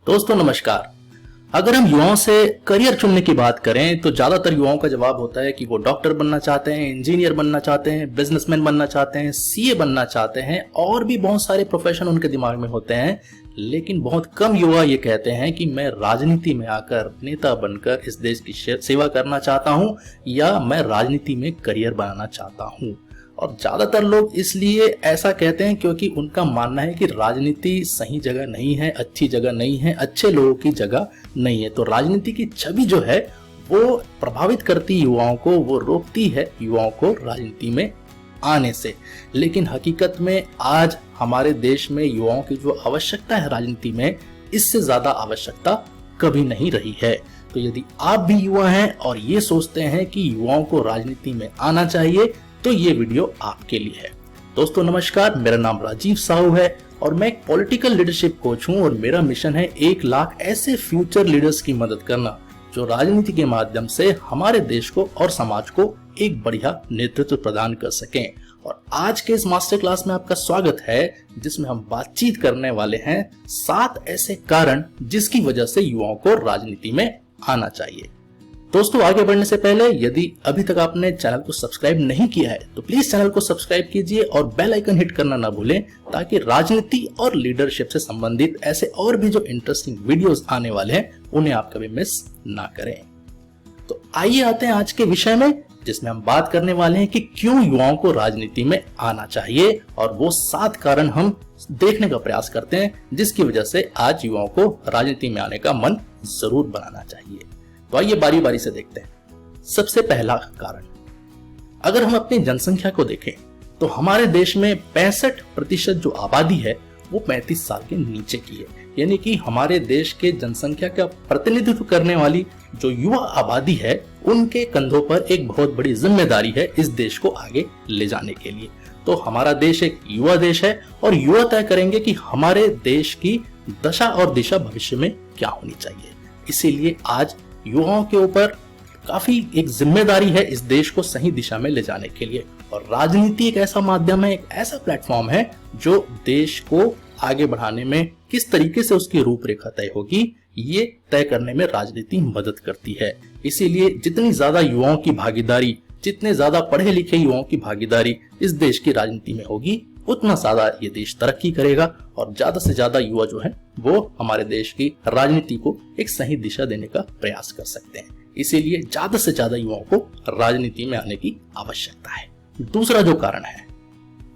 दोस्तों नमस्कार। अगर हम युवाओं से करियर चुनने की बात करें तो ज्यादातर युवाओं का जवाब होता है कि वो डॉक्टर बनना चाहते हैं, इंजीनियर बनना चाहते हैं, बिजनेसमैन बनना चाहते हैं, सीए बनना चाहते हैं और भी बहुत सारे प्रोफेशन उनके दिमाग में होते हैं। लेकिन बहुत कम युवा ये कहते हैं कि मैं राजनीति में आकर नेता बनकर इस देश की सेवा करना चाहता हूं या मैं राजनीति में करियर बनाना चाहता हूं। और ज्यादातर लोग इसलिए ऐसा कहते हैं क्योंकि उनका मानना है कि राजनीति सही जगह नहीं है, अच्छी जगह नहीं है, अच्छे लोगों की जगह नहीं है। तो राजनीति की छवि जो है वो प्रभावित करती युवाओं को, वो रोकती है युवाओं को राजनीति में आने से। लेकिन हकीकत में आज हमारे देश में युवाओं की जो आवश्यकता है राजनीति में, इससे ज्यादा आवश्यकता कभी नहीं रही है। तो यदि आप भी युवा हैं और ये सोचते हैं कि युवाओं को राजनीति में आना चाहिए तो ये वीडियो आपके लिए है। दोस्तों नमस्कार, मेरा नाम राजीव साहू है और मैं एक पॉलिटिकल लीडरशिप कोच हूं और मेरा मिशन है 1 लाख ऐसे फ्यूचर लीडर्स की मदद करना जो राजनीति के माध्यम से हमारे देश को और समाज को एक बढ़िया नेतृत्व प्रदान कर सकें। और आज के इस मास्टर क्लास में आपका स्वागत है, जिसमें हम बातचीत करने वाले हैं 7 ऐसे कारण जिसकी वजह से युवाओं को राजनीति में आना चाहिए। दोस्तों आगे बढ़ने से पहले यदि अभी तक आपने चैनल को सब्सक्राइब नहीं किया है तो प्लीज चैनल को सब्सक्राइब कीजिए और बेल आइकन हिट करना ना भूलें, ताकि राजनीति और लीडरशिप से संबंधित ऐसे और भी जो इंटरेस्टिंग वीडियोस आने वाले हैं उन्हें आप कभी मिस ना करें। तो आइए आते हैं आज के विषय में, जिसमें हम बात करने वाले हैं कि क्यों युवाओं को राजनीति में आना चाहिए। और वो 7 कारण हम देखने का प्रयास करते हैं जिसकी वजह से आज युवाओं को राजनीति में आने का मन जरूर बनाना चाहिए। तो आइए बारी बारी से देखते हैं। सबसे पहला कारण, अगर हम अपनी जनसंख्या को देखें तो हमारे देश में 65% जो आबादी है वो 35 साल के नीचे की है। यानी कि हमारे देश के जनसंख्या का प्रतिनिधित्व करने वाली जो युवा आबादी है उनके कंधों पर एक बहुत बड़ी जिम्मेदारी है इस देश को आगे ले जाने के लिए। तो हमारा देश एक युवा देश है और युवा तय करेंगे कि हमारे देश की दशा और दिशा भविष्य में क्या होनी चाहिए। इसीलिए आज युवाओं के ऊपर काफी एक जिम्मेदारी है इस देश को सही दिशा में ले जाने के लिए। और राजनीति एक ऐसा माध्यम है, एक ऐसा प्लेटफॉर्म है जो देश को आगे बढ़ाने में किस तरीके से उसकी रूपरेखा तय होगी ये तय करने में राजनीति मदद करती है। इसीलिए जितनी ज्यादा युवाओं की भागीदारी, जितने ज्यादा पढ़े लिखे युवाओं की भागीदारी इस देश की राजनीति में होगी, उतना ज्यादा ये देश तरक्की करेगा और ज्यादा से ज्यादा युवा जो है वो हमारे देश की राजनीति को एक सही दिशा देने का प्रयास कर सकते हैं। इसीलिए ज्यादा से ज्यादा युवाओं को राजनीति में आने की आवश्यकता है। दूसरा जो कारण है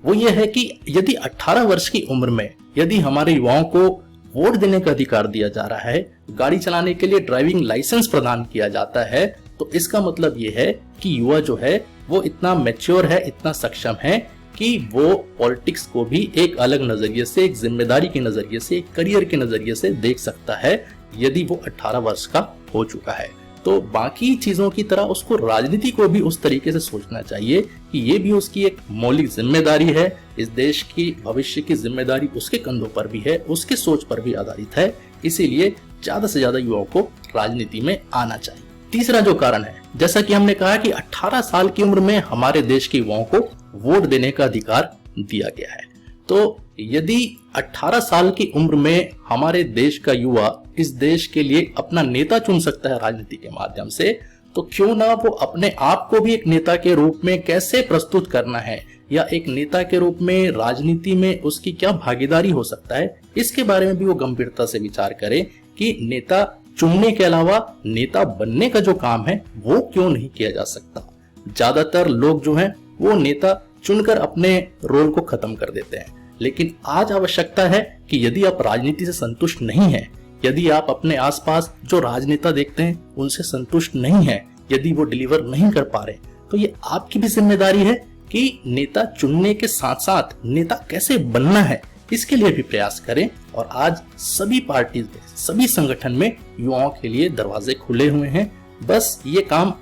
वो ये है कि यदि 18 वर्ष की उम्र में यदि हमारे युवाओं को वोट देने का अधिकार दिया जा रहा है, गाड़ी चलाने के लिए ड्राइविंग लाइसेंस प्रदान किया जाता है, तो इसका मतलब ये है कि युवा जो है वो इतना मैच्योर है, इतना सक्षम है कि वो पॉलिटिक्स को भी एक अलग नजरिए से, एक जिम्मेदारी के नजरिए से, एक करियर के नजरिए से देख सकता है यदि वो 18 वर्ष का हो चुका है। तो बाकी चीजों की तरह उसको राजनीति को भी उस तरीके से सोचना चाहिए कि ये भी उसकी एक मौलिक जिम्मेदारी है, इस देश की भविष्य की जिम्मेदारी उसके कंधों पर भी है, उसके सोच पर भी आधारित है। इसीलिए ज्यादा से ज्यादा युवाओं को राजनीति में आना चाहिए। तीसरा जो कारण है, जैसा कि हमने कहा कि 18 साल की उम्र में हमारे देश के युवाओं को वोट देने का अधिकार दिया गया है। तो यदि 18 साल की उम्र में हमारे देश का युवा इस देश के लिए अपना नेता चुन सकता है राजनीति के माध्यम से, तो क्यों ना वो अपने आप को भी एक नेता के रूप में कैसे प्रस्तुत करना है या एक नेता के रूप में राजनीति में उसकी क्या भागीदारी हो सकता है, इसके बारे में भी वो गंभीरता से विचार करे कि नेता चुनने के अलावा नेता बनने का जो काम है वो क्यों नहीं किया जा सकता। ज्यादातर लोग जो हैं वो नेता चुनकर अपने रोल को खत्म कर देते हैं। लेकिन आज आवश्यकता है कि यदि आप राजनीति से संतुष्ट नहीं हैं, यदि आप अपने आसपास जो राजनेता देखते हैं उनसे संतुष्ट नहीं हैं, यदि वो डिलीवर नहीं कर पा रहे, तो ये आपकी भी जिम्मेदारी है कि नेता चुनने के साथ साथ नेता कैसे बनना है इसके लिए भी प्रयास करें। और आज सभी पार्टी में, सभी संगठन में युवाओं के लिए दरवाजे खुले हुए हैं। बस ये काम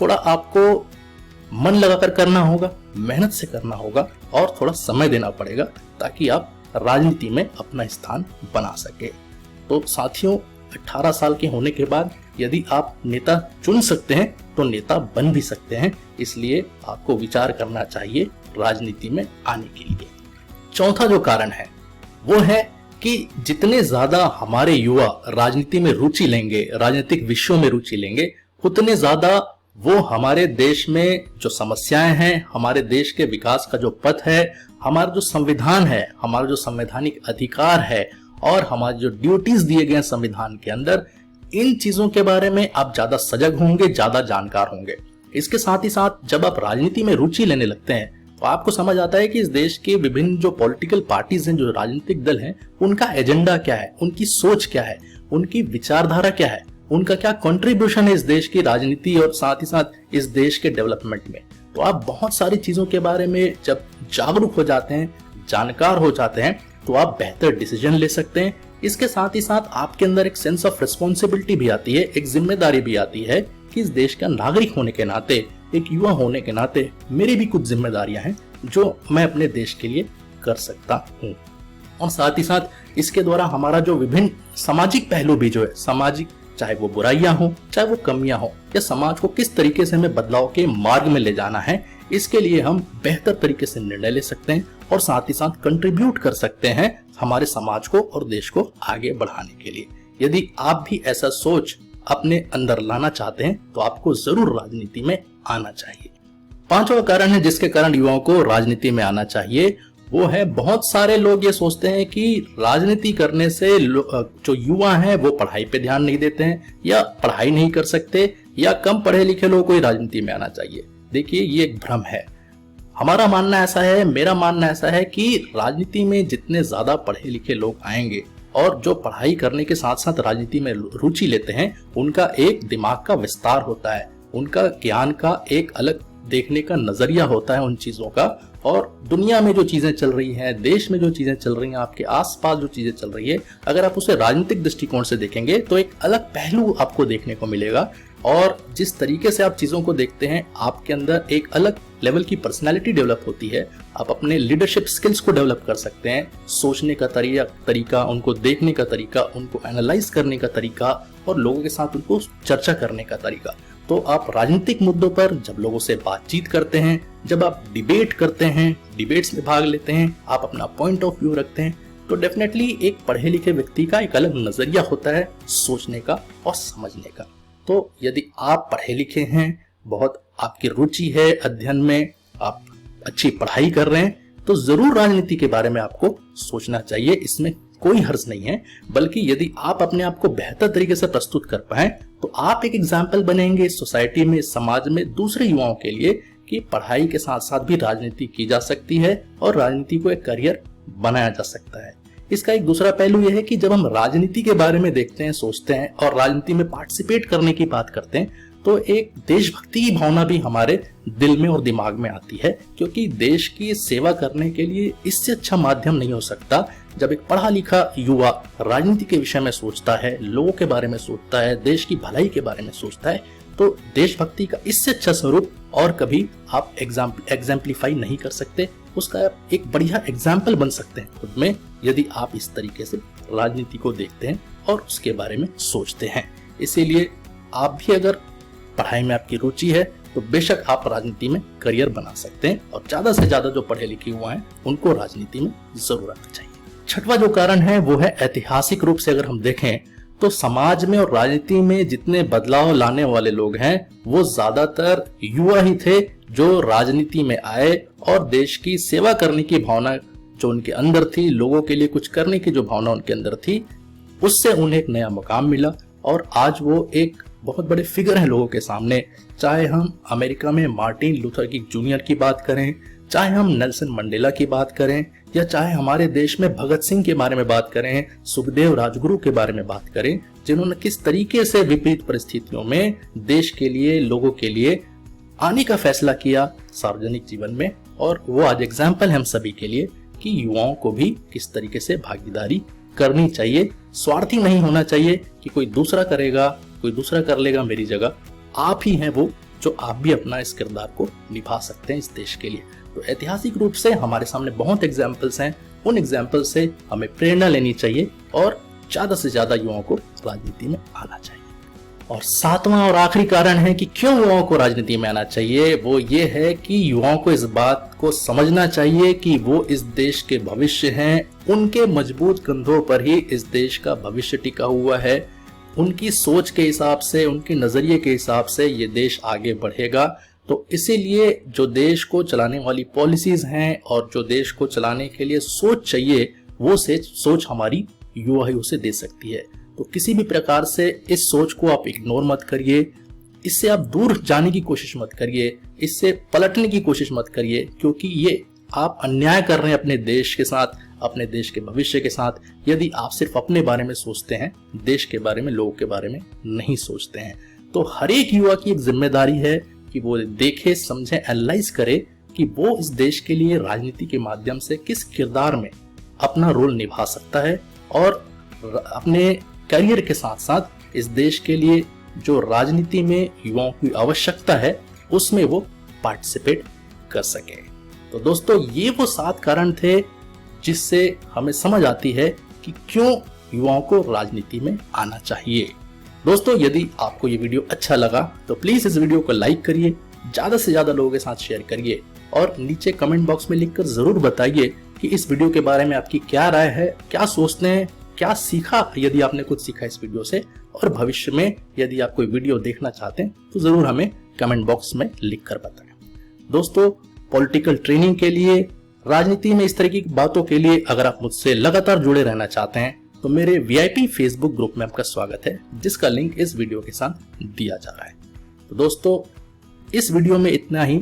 थोड़ा आपको मन लगाकर करना होगा, मेहनत से करना होगा और थोड़ा समय देना पड़ेगा ताकि आप राजनीति में अपना स्थान बना सके। तो साथियों, 18 साल के होने के बाद यदि आप नेता चुन सकते हैं तो नेता बन भी सकते हैं। इसलिए आपको विचार करना चाहिए राजनीति में आने के लिए। चौथा जो कारण है वो है कि जितने ज्यादा हमारे युवा राजनीति में रुचि लेंगे, राजनीतिक विषयों में रुचि लेंगे, उतने ज्यादा वो हमारे देश में जो समस्याएं हैं, हमारे देश के विकास का जो पथ है, हमारा जो संविधान है, हमारा जो संवैधानिक अधिकार है और हमारे जो ड्यूटीज दिए गए हैं संविधान के अंदर, इन चीजों के बारे में आप ज्यादा सजग होंगे, ज्यादा जानकार होंगे। इसके साथ ही साथ जब आप राजनीति में रुचि लेने लगते हैं तो आपको समझ आता है कि इस देश के विभिन्न जो पॉलिटिकल पार्टीज हैं, जो राजनीतिक दल हैं, उनका एजेंडा क्या है, उनकी सोच क्या है, उनकी विचारधारा क्या है, उनका क्या कंट्रीब्यूशन है इस देश की राजनीति और साथ ही साथ इस देश के डेवलपमेंट में। तो आप बहुत सारी चीजों के बारे में जब जागरूक हो जाते हैं, जानकार हो जाते हैं, तो आप बेहतर डिसीजन ले सकते हैं। इसके साथ ही साथ आपके अंदर एक सेंस ऑफ रिस्पॉन्सिबिलिटी भी आती है, एक जिम्मेदारी भी आती है कि इस देश का नागरिक होने के नाते, एक युवा होने के नाते मेरी भी कुछ जिम्मेदारियां हैं जो मैं अपने देश के लिए कर सकता हूँ। और साथ ही साथ इसके द्वारा हमारा जो विभिन्न सामाजिक पहलू भी जो है, सामाजिक चाहे वो बुराइयां हो, चाहे वो कमियां हो, या समाज को किस तरीके से हमें बदलाव के मार्ग में ले जाना है, इसके लिए हम बेहतर तरीके से निर्णय ले सकते हैं और साथ ही साथ कंट्रीब्यूट कर सकते हैं हमारे समाज को और देश को आगे बढ़ाने के लिए। यदि आप भी ऐसा सोच अपने अंदर लाना चाहते हैं तो आपको जरूर राजनीति में आना चाहिए। पांचवा कारण है जिसके कारण युवाओं को राजनीति में आना चाहिए, वो है बहुत सारे लोग ये सोचते हैं कि राजनीति करने से जो युवा हैं वो पढ़ाई पे ध्यान नहीं देते हैं, या पढ़ाई नहीं कर सकते, या कम पढ़े लिखे लोगों को ही राजनीति में आना चाहिए। देखिए, ये एक भ्रम है। हमारा मानना ऐसा है, मेरा मानना ऐसा है कि राजनीति में जितने ज्यादा पढ़े लिखे लोग आएंगे और जो पढ़ाई करने के साथ साथ राजनीति में रुचि लेते हैं, उनका एक दिमाग का विस्तार होता है, उनका ज्ञान का एक अलग देखने का नजरिया होता है उन चीजों का, और दुनिया में जो चीजें चल रही हैं, देश में जो चीजें चल रही हैं, आपके आसपास जो चीजें चल रही है, अगर आप उसे राजनीतिक दृष्टिकोण से देखेंगे तो एक अलग पहलू आपको देखने को मिलेगा। और जिस तरीके से आप चीजों को देखते हैं, आपके अंदर एक अलग लेवल की पर्सनैलिटी डेवलप होती है। आप अपने लीडरशिप स्किल्स को डेवलप कर सकते हैं, सोचने का तरीका, उनको देखने का तरीका, उनको एनालाइज करने का तरीका और लोगों के साथ उनको चर्चा करने का तरीका। तो आप राजनीतिक मुद्दों पर जब लोगों से बातचीत करते हैं, जब आप डिबेट करते हैं, डिबेट्स में भाग लेते हैं, आप अपना पॉइंट ऑफ व्यू रखते हैं, तो डेफिनेटली एक पढ़े लिखे व्यक्ति का एक अलग नजरिया होता है सोचने का और समझने का। तो यदि आप पढ़े लिखे हैं, बहुत आपकी रुचि है अध्ययन में, आप अच्छी पढ़ाई कर रहे हैं, तो जरूर राजनीति के बारे में आपको सोचना चाहिए। इसमें कोई हर्ज नहीं है, बल्कि यदि आप अपने आप को बेहतर तरीके से प्रस्तुत कर पाए तो आप एक एग्जाम्पल बनेंगे इस सोसाइटी में, इस समाज में दूसरे युवाओं के लिए कि पढ़ाई के साथ साथ भी राजनीति की जा सकती है और राजनीति को एक करियर बनाया जा सकता है। इसका एक दूसरा पहलू यह है कि जब हम राजनीति के बारे में देखते हैं, सोचते हैं और राजनीति में पार्टिसिपेट करने की बात करते हैं, तो एक देशभक्ति की भावना भी हमारे दिल में और दिमाग में आती है, क्योंकि देश की सेवा करने के लिए इससे अच्छा माध्यम नहीं हो सकता जब एक पढ़ा लिखा युवा राजनीति के विषय में सोचता है, लोगों के बारे में सोचता है, देश की भलाई के बारे में सोचता है। तो देशभक्ति का इससे अच्छा स्वरूप और कभी आप एग्जाम्पलीफाई नहीं कर सकते। उसका एक बढ़िया एग्जाम्पल बन सकते हैं खुद में, यदि आप इस तरीके से राजनीति को देखते हैं और उसके बारे में सोचते हैं। इसीलिए आप भी अगर पढ़ाई में आपकी रुचि है तो बेशक आप राजनीति में करियर बना सकते हैं, और ज्यादा से ज्यादा जो पढ़े लिखे हुए हैं उनको राजनीति में जरूर आना चाहिए। छठवां जो कारण है वो है ऐतिहासिक रूप से अगर हम देखें तो समाज में और राजनीति में जितने बदलाव लाने वाले लोग हैं वो ज्यादातर युवा ही थे जो राजनीति में आए, और देश की सेवा करने की भावना जो उनके अंदर थी, लोगों के लिए कुछ करने की जो भावना उनके अंदर थी, उससे उन्हें एक नया मुकाम मिला और आज वो एक बहुत बड़े फिगर हैं लोगों के सामने। चाहे हम अमेरिका में मार्टिन लूथर किंग जूनियर की बात करें, चाहे हम नेल्सन मंडेला की बात करें, या चाहे हमारे देश में भगत सिंह के बारे में बात करें, सुखदेव राजगुरु के बारे में बात करें, जिन्होंने किस तरीके से विपरीत परिस्थितियों में देश के लिए, लोगों के लिए आने का फैसला किया सार्वजनिक जीवन में। और वो आज एग्जाम्पल है हम सभी के लिए कि युवाओं को भी किस तरीके से भागीदारी करनी चाहिए। स्वार्थी नहीं होना चाहिए कि कोई दूसरा करेगा, कोई दूसरा कर लेगा मेरी जगह। आप ही हैं वो जो आप भी अपना इस किरदार को निभा सकते हैं इस देश के लिए। तो ऐतिहासिक रूप से हमारे सामने बहुत एग्जाम्पल्स हैं, उन एग्जाम्पल से हमें प्रेरणा लेनी चाहिए और ज्यादा से ज्यादा युवाओं को राजनीति में आना चाहिए। और सातवां और आखिरी कारण है कि क्यों युवाओं को राजनीति में आना चाहिए, वो ये है कि युवाओं को इस बात को समझना चाहिए कि वो इस देश के भविष्य हैं। उनके मजबूत कंधों पर ही इस देश का भविष्य टिका हुआ है। उनकी सोच के हिसाब से, उनके नजरिए के हिसाब से ये देश आगे बढ़ेगा। तो इसीलिए जो देश को चलाने वाली पॉलिसीज हैं और जो देश को चलाने के लिए सोच चाहिए, वो सोच हमारी युवा ही उसे दे सकती है। तो किसी भी प्रकार से इस सोच को आप इग्नोर मत करिए, इससे आप दूर जाने की कोशिश मत करिए, इससे पलटने की कोशिश मत करिए, क्योंकि ये आप अन्याय कर रहे हैं अपने देश के साथ, अपने देश के भविष्य के साथ, यदि आप सिर्फ अपने बारे में सोचते हैं, देश के बारे में, लोगों के बारे में नहीं सोचते हैं। तो हर एक युवा की एक जिम्मेदारी है कि वो देखे, समझे, एनालाइज करे कि वो इस देश के लिए राजनीति के माध्यम से किस किरदार में अपना रोल निभा सकता है और अपने करियर के साथ साथ इस देश के लिए जो राजनीति में युवाओं की आवश्यकता है उसमें वो पार्टिसिपेट कर सके। तो दोस्तों, ये वो 7 कारण थे जिससे हमें समझ आती है कि क्यों युवाओं को राजनीति में आना चाहिए। दोस्तों, यदि आपको ये वीडियो अच्छा लगा तो प्लीज इस वीडियो को लाइक करिए, ज्यादा से ज्यादा लोगों के साथ शेयर करिए और नीचे कमेंट बॉक्स में लिखकर जरूर बताइए कि इस वीडियो के बारे में आपकी क्या राय है, क्या सोचते हैं, क्या सीखा, यदि आपने कुछ सीखा इस वीडियो से, और भविष्य में यदि आप कोई वीडियो देखना चाहते हैं तो जरूर हमें कमेंट बॉक्स में लिखकर बताएं। दोस्तों, पॉलिटिकल ट्रेनिंग के लिए, राजनीति में इस तरह की बातों के लिए अगर आप मुझसे लगातार जुड़े रहना चाहते हैं तो मेरे VIP फेसबुक ग्रुप में आपका स्वागत है, जिसका लिंक इस वीडियो के साथ दिया जा रहा है। तो दोस्तों, इस वीडियो में इतना ही।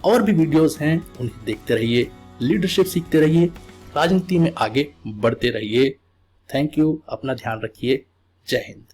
और भी वीडियोस हैं, उन्हें देखते रहिए, लीडरशिप सीखते रहिए, राजनीति में आगे बढ़ते रहिए। थैंक यू, अपना ध्यान रखिए। जय हिंद।